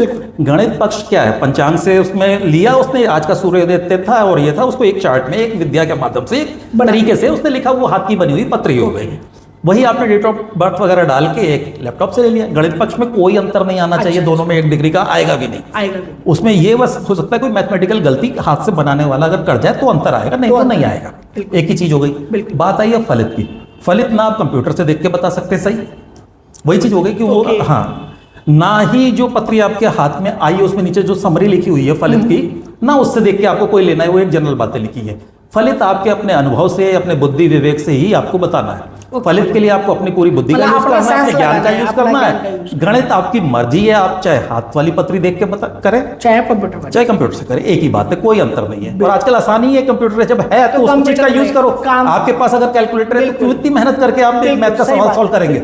गणित पक्ष क्या है? पंचांग से उसमें लिया उसने, आज का सूर्योदय था और ये था, उसको एक चार्ट में एक विद्या के माध्यम से एक तरीके से उसने लिखा, वो हाथ की बनी हुई पत्री हो गई। वही आपने डेट ऑफ बर्थ वगैरह डाल के एक लैपटॉप से ले लिया। गणित पक्ष में कोई अंतर नहीं आना चाहिए, दोनों में 1 डिग्री का आएगा भी नहीं। उसमें ये बस हो सकता है कोई मैथमेटिकल गलती हाथ से बनाने वाला अगर कर जाए तो अंतर आएगा, नहीं तो नहीं आएगा। एक ही चीज हो गई। बात आई है फलित की। फलित ना आप कंप्यूटर से देख के बता सकते, सही वही चीज हो गई कि वो हाँ, ना ही जो पत्री आपके हाथ में आई है उसमें नीचे जो समरी लिखी हुई है फलित की, ना उससे देख के आपको कोई लेना है, वो एक जनरल बातें लिखी है। फलित आपके अपने अनुभव से, अपने बुद्धि विवेक से ही आपको बताना है। फलित के लिए आपको अपनी पूरी बुद्धि का यूज करना है, अपने ज्ञान का यूज करना है। गणित आपकी मर्जी है, आप चाहे हाथ वाली पत्री देख के करें, चाहे कंप्यूटर से करें, एक ही बात है, कोई अंतर नहीं है। और आजकल आसानी है, कंप्यूटर जब है तो उस चीज का यूज करो। आपके पास अगर कैलकुलेटर है तो क्यों इतनी मेहनत करके आप मैथ का सवाल सॉल्व करेंगे?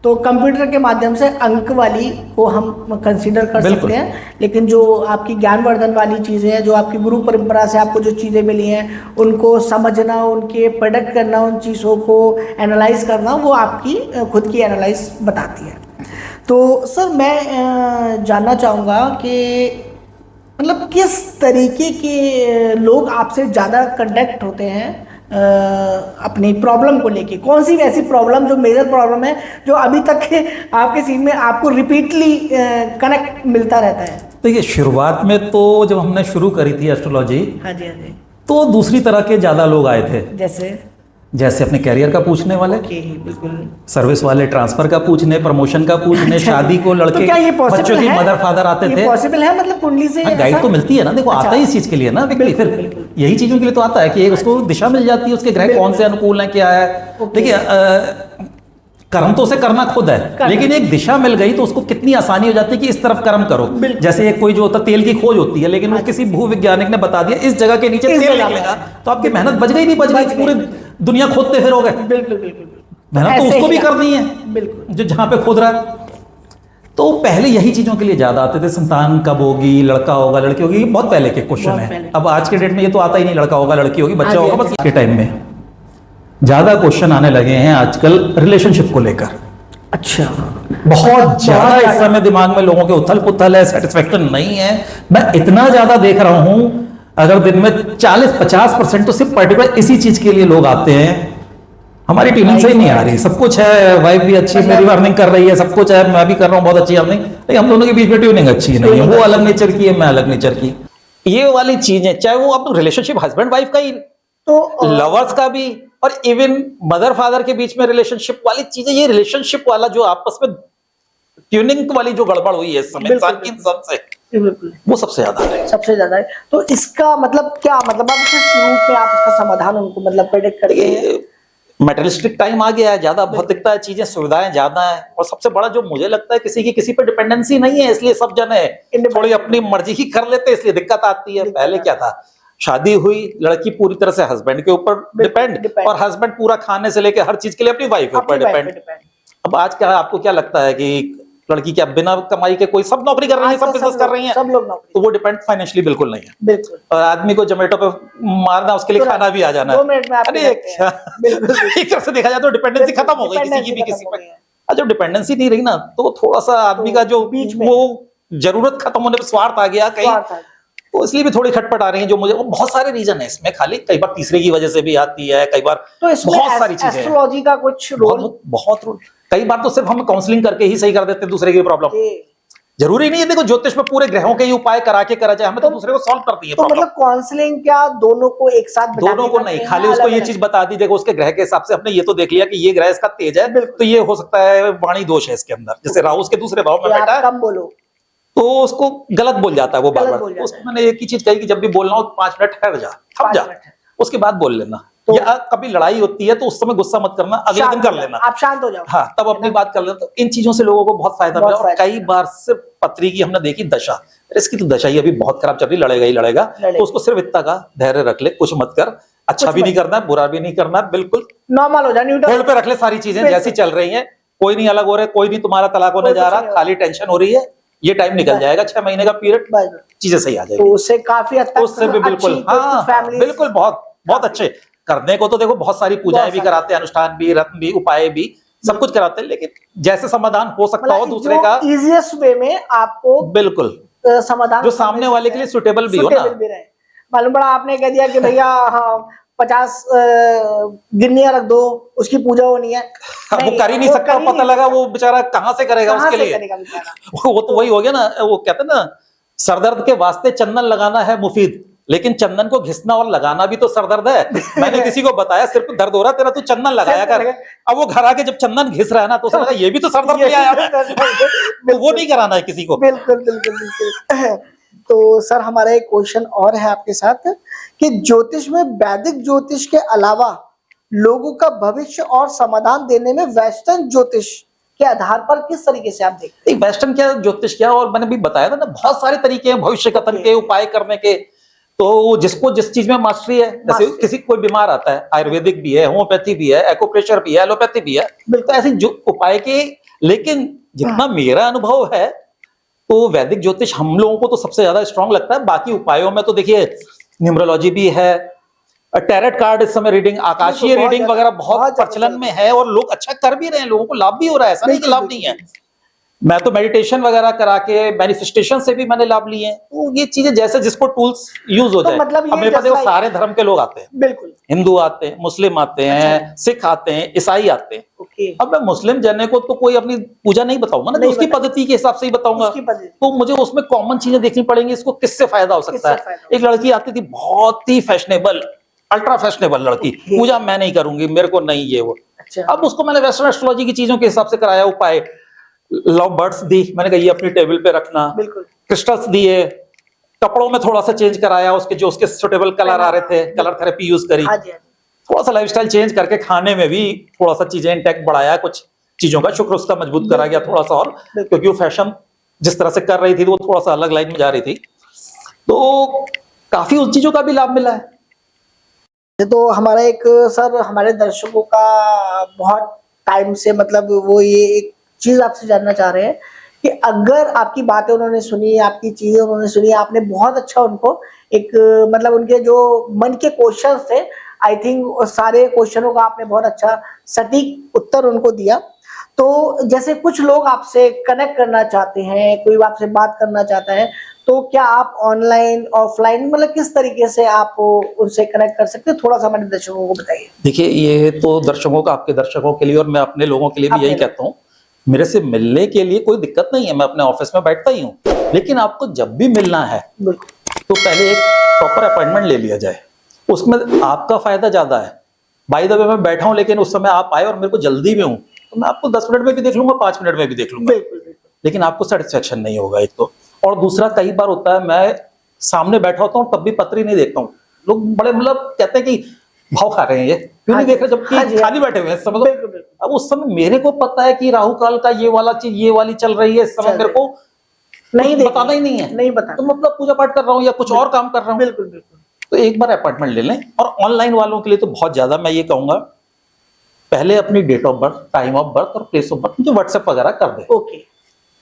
तो कंप्यूटर के माध्यम से अंक वाली को हम कंसीडर कर सकते हैं, लेकिन जो आपकी ज्ञानवर्धन वाली चीज़ें हैं, जो आपकी गुरु परंपरा से आपको जो चीज़ें मिली हैं, उनको समझना, उनके प्रोडक्ट करना, उन चीज़ों को एनालाइज करना, वो आपकी खुद की एनालाइज बताती है। तो सर मैं जानना चाहूँगा कि मतलब किस तरीके के लोग आपसे ज़्यादा कनेक्ट होते हैं अपनी प्रॉब्लम को लेके? कौन सी ऐसी प्रॉब्लम जो मेजर प्रॉब्लम है जो अभी तक आपके सीन में आपको रिपीटली कनेक्ट मिलता रहता है? देखिए, शुरुआत में तो जब हमने शुरू करी थी एस्ट्रोलॉजी, हाँ जी, हाँ जी, तो दूसरी तरह के ज़्यादा लोग आए थे। जैसे अपने कैरियर का पूछने वाले, बिल्कुल, सर्विस वाले ट्रांसफर का पूछने, प्रमोशन का पूछने, शादी को लड़के, तो क्या ये बच्चों की मदर फादर आते थे। पॉसिबल है मतलब कुंडली से गाइड तो मिलती है ना, देखो आता ही इस चीज के लिए ना व्यक्ति, फिर यही चीजों के लिए तो आता है कि उसको दिशा मिल जाती है, उसके ग्रह कौन से अनुकूल है, क्या है। देखिए, कर्म तो उसे करना खुद है, लेकिन एक दिशा मिल गई तो उसको कितनी आसानी हो जाती है कि इस तरफ कर्म करो। जैसे एक कोई जो होता है तेल की खोज होती है, लेकिन वो किसी भूविज्ञानिक ने बता दिया इस जगह के नीचे तेल निकलेगा, तो आपकी मेहनत बच गई, नहीं बच गई, पूरी दुनिया खोदते फिरोगे। बिल्कुल, मेहनत तो उसको भी करनी है जो जहां पे खोद रहा है। तो पहले यही चीजों के लिए ज्यादा आते थे, संतान कब होगी, लड़का होगा लड़की होगी, बहुत पहले के क्वेश्चन बहुत है। पहले। अब आज के डेट में ये तो आता ही नहीं, लड़का होगा लड़की होगी, बच्चा हाँ जी, होगा, हाँ बस जी। के टाइम में ज्यादा क्वेश्चन आने लगे हैं आजकल रिलेशनशिप को लेकर। अच्छा, बहुत ज्यादा बहुत इस ज्यादा। समय दिमाग में लोगों के उथल पुथल है, सेटिस्फेक्शन नहीं है। मैं इतना ज्यादा देख रहा हूं, अगर दिन में 40-50% तो सिर्फ पर्टिकुलर इसी चीज के लिए लोग आते हैं। हमारी ट्यूनिंग सही नहीं आ रही, सब कुछ है, वाइफ भी अच्छी, मेरी अर्निंग कर रही है, सब कुछ है, मैं भी कर रहा हूँ बहुत अच्छी अर्निंग, लेकिन हम दोनों के बीच में ट्यूनिंग अच्छी नहीं है। वो अलग नेचर की है, मैं अलग नेचर की। ये वाली चीज है, चाहे वो अब रिलेशनशिप हस्बैंड वाइफ का ही, तो लवर्स का भी, और इवन मदर फादर के बीच में रिलेशनशिप वाली चीजें, ये रिलेशनशिप वाला जो आपस में ट्यूनिंग वाली जो गड़बड़ हुई है इस समय इंसान की सबसे, बिल्कुल वो सबसे ज्यादा है। सबसे ज्यादा है। तो इसका मतलब क्या, मतलब आप किस रूप में आप इसका समाधान उनको मतलब प्रेडिक्ट करते हैं? मेटेरियलिस्टिक टाइम आ गया है, ज्यादा भौतिकता है, चीजें सुविधाएं ज्यादा है, और सबसे बड़ा जो मुझे लगता है किसी की किसी पे डिपेंडेंसी नहीं है, इसलिए सब जन है थोड़ी अपनी मर्जी ही कर लेते हैं, इसलिए दिक्कत आती है। पहले क्या था, शादी हुई, लड़की पूरी तरह से हस्बैंड के ऊपर डिपेंड, और हस्बैंड पूरा खाने से लेकर हर चीज के लिए अपनी वाइफ के ऊपर डिपेंड। अब आज क्या, आपको क्या लगता है कि लड़की क्या बिना कमाई के, कोई सब नौकरी कर रही है, सब बिजनेस कर रही है, सब लोग नौकरी, तो वो डिपेंड फाइनेंशियली बिल्कुल नहीं है। बिल्कुल। और आदमी को जोमेटो पे मारना, उसके लिए खाना भी आ जाना 2 मिनट में आप अरे क्या, एक तरह से देखा जाए तो डिपेंडेंसी खत्म हो गई किसी की भी किसी पे। और जब डिपेंडेंसी नहीं रही ना, तो थोड़ा सा आदमी का जो बीच में वो जरूरत खत्म होने पे स्वार्थ आ गया कहीं, तो इसलिए भी थोड़ी खटपट आ रही है। जो मुझे, वो बहुत सारे रीजन है इसमें, खाली कई बार तीसरे की वजह से भी आती है, कई बार तो इसमें बहुत सारी चीजें हैं। एस्ट्रोलॉजी का कुछ रोल? बहुत रोल। कई बार तो सिर्फ हम काउंसलिंग करके ही सही कर देते हैं दूसरे की प्रॉब्लम। जरूरी नहीं है, देखो ज्योतिष में पूरे ग्रहों के ही उपाय करा के करा जाए, हमें तो दूसरे को सॉल्व कर दिए तो मतलब काउंसलिंग क्या दोनों को एक साथ बिठा दोनों के को करते नहीं, हैं, खाली उसको ये अलग-अलग? चीज बता दी, देखो उसके ग्रह के हिसाब से हमने ये तो देख लिया कि ये ग्रह इसका तेज है, तो ये हो सकता है वाणी दोष है इसके अंदर, जैसे राहु उसके दूसरे भाव में कि बैठा आप है, कम बोलो, तो उसको गलत बोल जाता है वो बार गलत बार। बोल जाता उसको मैंने एक ही चीज कही कि जब भी बोलना हो 5 मिनट ठहर जा, थम 5 जा, मिनट। उसके बाद बोल लेना। तो- या कभी लड़ाई होती है तो उस समय गुस्सा मत करना, अगले दिन शांत कर हो जाओ, लेना, आप शांत हो जाओ। हाँ तब अपनी बात कर लेना। तो इन चीजों से लोगों को बहुत फायदा बहुत मिला। और फायदा कई बार सिर्फ पत्री की हमने देखी दशा, इसकी तो दशा ही अभी बहुत खराब चल रही, लड़ेगा ही लड़ेगा, तो उसको सिर्फ इतना का धैर्य रख ले, कुछ मत कर, अच्छा भी नहीं करना, बुरा भी नहीं करना, बिल्कुल नॉर्मल हो जाए, न्यूट्रल होल्ड पे रख ले सारी चीजें जैसी चल रही हैं। कोई नहीं अलग हो रहा है, कोई नहीं तुम्हारा तलाक होने जा रहा, खाली टेंशन हो रही है, ये टाइम निकल जाएगा, 6 महीने का पीरियड, चीजें सही आ जाएगी। तो उससे काफी हद तक उससे भी बिल्कुल, हाँ बिल्कुल, बहुत बहुत अच्छे करने को तो देखो बहुत सारी पूजाएं भी कराते हैं, अनुष्ठान भी, रत्न भी, उपाय भी, सब कुछ कराते हैं, लेकिन जैसे समाधान हो सकता हो दूसरे का, इजीएस्ट वे में आपको बिल्कुल समाधान जो सामने वाले के लिए सुटेबल भी हो ना। मालूम पड़ा आपने कह दिया कि भैया हाँ 50 गिन्नियां रख दो, उसकी पूजा होनी है, वो कर ही नहीं सकता, पता लगा वो बेचारा कहाँ से करेगा उसके लिए। वो तो वही हो गया ना, वो कहते हैं ना, सरदर्द के वास्ते चंदन लगाना है मुफीद, लेकिन चंदन को घिसना और लगाना भी तो सरदर्द है। मैंने किसी को बताया सिर्फ दर्द हो रहा तेरा, तू चंदन लगाया कर। अब वो घर आके जब चंदन घिस रहा है ना, तो उसे लगा ये भी तो सरदर्द ले आया है। तो वो नहीं कराना है किसी को। बिल्कुल बिल्कुल बिल्कुल। तो सर हमारा एक क्वेश्चन और है आपके साथ कि ज्योतिष में वैदिक ज्योतिष के अलावा लोगों का भविष्य और समाधान देने में वेस्टर्न ज्योतिष के आधार पर किस तरीके से आप देखते हैं? वेस्टर्न क्या, ज्योतिष क्या, और मैंने भी बताया था ना, बहुत सारे तरीके हैं भविष्य कथन के, उपाय करने के। तो जिसको जिस चीज में मास्टरी है, जैसे किसी कोई बीमार आता है, आयुर्वेदिक भी है, होम्योपैथी भी है, एक्यूप्रेशर भी है, एलोपैथी भी है, तो ऐसे जो उपाय के। लेकिन जितना मेरा अनुभव है, तो वैदिक ज्योतिष हम लोगों को तो सबसे ज्यादा स्ट्रांग लगता है। बाकी उपायों में तो देखिए न्यूमरोलॉजी भी है, टैरेट कार्ड इस समय रीडिंग, आकाशीय रीडिंग वगैरह बहुत प्रचलन में है, और लोग अच्छा कर भी रहे हैं, लोगों को लाभ भी हो रहा है, ऐसा नहीं कि लाभ नहीं है। मैं तो मेडिटेशन वगैरह करा के, मैनिफेस्टेशन से भी मैंने लाभ लिए हैं। तो ये चीजें जैसे जिसको टूल्स यूज हो जाए। मतलब अब मेरे पास देखो सारे धर्म के लोग आते हैं, बिल्कुल, हिंदू आते हैं, मुस्लिम आते हैं, सिख आते हैं, ईसाई आते हैं। अब मैं मुस्लिम जने को तो कोई अपनी पूजा नहीं बताऊंगा ना, उसकी पद्धति के हिसाब से ही बताऊंगा। तो मुझे उसमें कॉमन चीजें देखनी पड़ेंगी, इसको किससे फायदा हो सकता है। एक लड़की आती थी बहुत ही फैशनेबल, अल्ट्रा फैशनेबल लड़की, पूजा मैं नहीं करूंगी, मेरे को नहीं ये वो। अब उसको मैंने वेस्टर्न एस्ट्रोलॉजी की चीजों के हिसाब से कराया उपाय, लव बर्ड्स दी, मैंने कहा ये अपनी टेबल पे रखना, क्रिस्टल्स दिए, कपड़ों में थोड़ा सा चेंज कराया, उसके जो उसके सुटेबल कलर आ रहे थे, कलर थेरेपी यूज करी, थोड़ा सा लाइफस्टाइल चेंज करके, खाने में भी थोड़ा सा चीजें इंटैक्ट बढ़ाया, कुछ चीजों का शुक्र उसका मजबूत करा गया थोड़ा सा, और क्योंकि वो फैशन जिस तरह से कर रही थी वो थोड़ा सा अलग लाइन में जा रही थी, तो काफी उन चीजों का भी लाभ मिला है। तो हमारा एक सर, हमारे दर्शकों का बहुत टाइम से मतलब वो ये एक चीज आपसे जानना चाह रहे हैं कि अगर आपकी बातें उन्होंने सुनी, आपकी चीजें उन्होंने सुनी, आपने बहुत अच्छा उनको एक मतलब उनके जो मन के क्वेश्चंस थे, आई थिंक सारे क्वेश्चनों का आपने बहुत अच्छा सटीक उत्तर उनको दिया। तो जैसे कुछ लोग आपसे कनेक्ट करना चाहते हैं, कोई आपसे बात करना चाहता है, तो क्या आप ऑनलाइन ऑफलाइन मतलब किस तरीके से आप उनसे कनेक्ट कर सकते हैं, थोड़ा सा हमारे दर्शकों को बताइए। देखिए, ये तो दर्शकों का, आपके दर्शकों के लिए और मैं अपने लोगों के लिए भी यही कहता हूँ, मेरे से मिलने के लिए कोई दिक्कत नहीं है, मैं अपने ऑफिस में बैठता ही हूँ, लेकिन आपको जब भी मिलना है तो पहले एक प्रॉपर अपॉइंटमेंट ले लिया जाए, उसमें आपका फायदा ज्यादा है। बाय द वे मैं बैठा हूँ, लेकिन उस समय आप आए और मेरे को जल्दी में हूँ, तो मैं आपको 10 मिनट में भी देख लूंगा, 5 मिनट में भी देख लूंगा, लेकिन आपको सेटिस्फेक्शन नहीं होगा एक तो। और दूसरा, कई बार होता है मैं सामने बैठा होता हूँ तब भी पत्री नहीं देखता हूँ, लोग बड़े मतलब कहते हैं कि भाव खा रहे हैं, ये क्यों नहीं देख रहे, जबकि खाली बैठे हुए हैं समझ लो। अब उस समय मेरे को पता है कि राहु काल का ये वाला चीज, ये वाली चल रही है, इस समय मेरे को नहीं बताना ही नहीं है, नहीं बता, तो मतलब पूजा पाठ कर रहा हूँ या कुछ और काम कर रहा हूँ। बिल्कुल बिल्कुल। तो एक बार अपॉइंटमेंट ले लें। और ऑनलाइन वालों के लिए तो बहुत ज्यादा मैं ये कहूंगा, पहले अपनी date of birth, time of birth और प्लेस ऑफ बर्थ मुझे व्हाट्सएप वगैरह कर दे। ओके।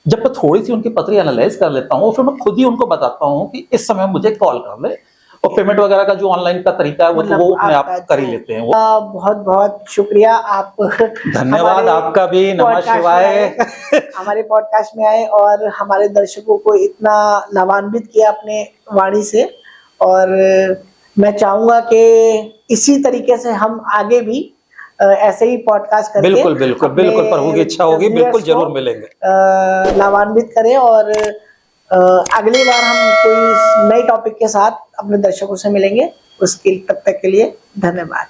जब मैं थोड़ी सी उनकी पत्री एनालाइज कर लेता हूँ, फिर मैं खुद ही उनको बताता हूँ कि इस समय मुझे कॉल कर ले, और पेमेंट वगैरह का जो ऑनलाइन का तरीका है वो अपने आप कर ही लेते हैं। बहुत बहुत शुक्रिया, आप धन्यवाद आपका भी, नमः शिवाय। हमारे पॉडकास्ट में आए और हमारे दर्शकों को इतना लाभान्वित किया अपने वाणी से, और मैं चाहूंगा कि इसी तरीके से हम आगे भी ऐसे ही पॉडकास्ट करके बिल्कुल बिल्कुल बिल्कुल, प्रभु की इच्छा होगी, बिल्कुल जरूर मिलेंगे, लाभान्वित करें। और अगली बार हम कोई नए टॉपिक के साथ अपने दर्शकों से मिलेंगे, उसके तब तक के लिए धन्यवाद।